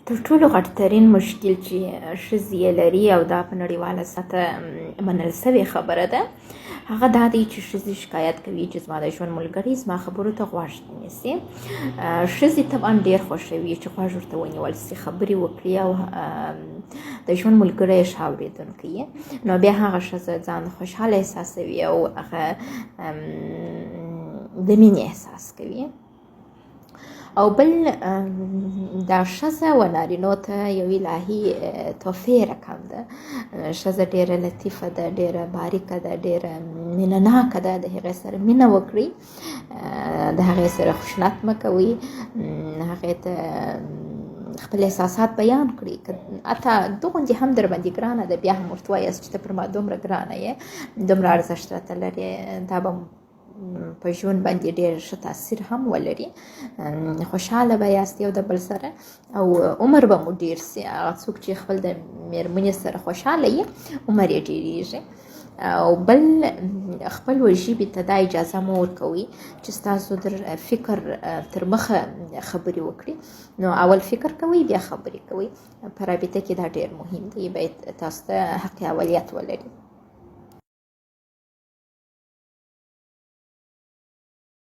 تر ټولو غټترین مشکل چې ښځې یې لري او دا په نړیواله سطحه منل سوې خبره ده، هغه دا دی چې ښځې شکایت کوي چې زما د ژوند ملګری زما خبرو ته غوږ نه نیسي. ښځې طبعا ډېر خوښوي چې غوږ ورته ونیول سي، خبرې وکړي او د ژوند ملګری یې ښه اورېدونکی یې، نو بیا هغه ښځه ځان خوشحاله احساسوي او هغه د مینې احساس کوي. او بل دا ښځه و نارینو ته یو الهي تحفې رقم ده. ښځه ډېره لطیفه ده، ډېره باریکه ده، ډېره مینه ناکه ده. د هغې سره مینه وکړئ، د هغې سره خشونت مه کوئ، هغې ته خپل احساسات بیان کړي. حتی دغوندې هم در باندې ګرانه ده، بیا هم ورته وایاست چې ته پر ما دومره ګرانه یې، دومره ارزښت راته لرې، دا به په ژوند باندې ډېر ښه تاثیر هم ولري. خوشحاله به یاست یو د بل سره او عمر به مو ډېر سي. هغه څوک چې خپل د مېرمنې سره خوشحاله یي، عمر یې ډېرېږي. او بل خپل ژبې ته دا اجازه مه ورکوئ چې ستاسو در فکر تر مخه خبرې وکړي. نو اول فکر کوئ بیا خبرې کوئ. په رابطه کې دا ډېر مهم دی، باید تاسو ته حق اولیت ولري.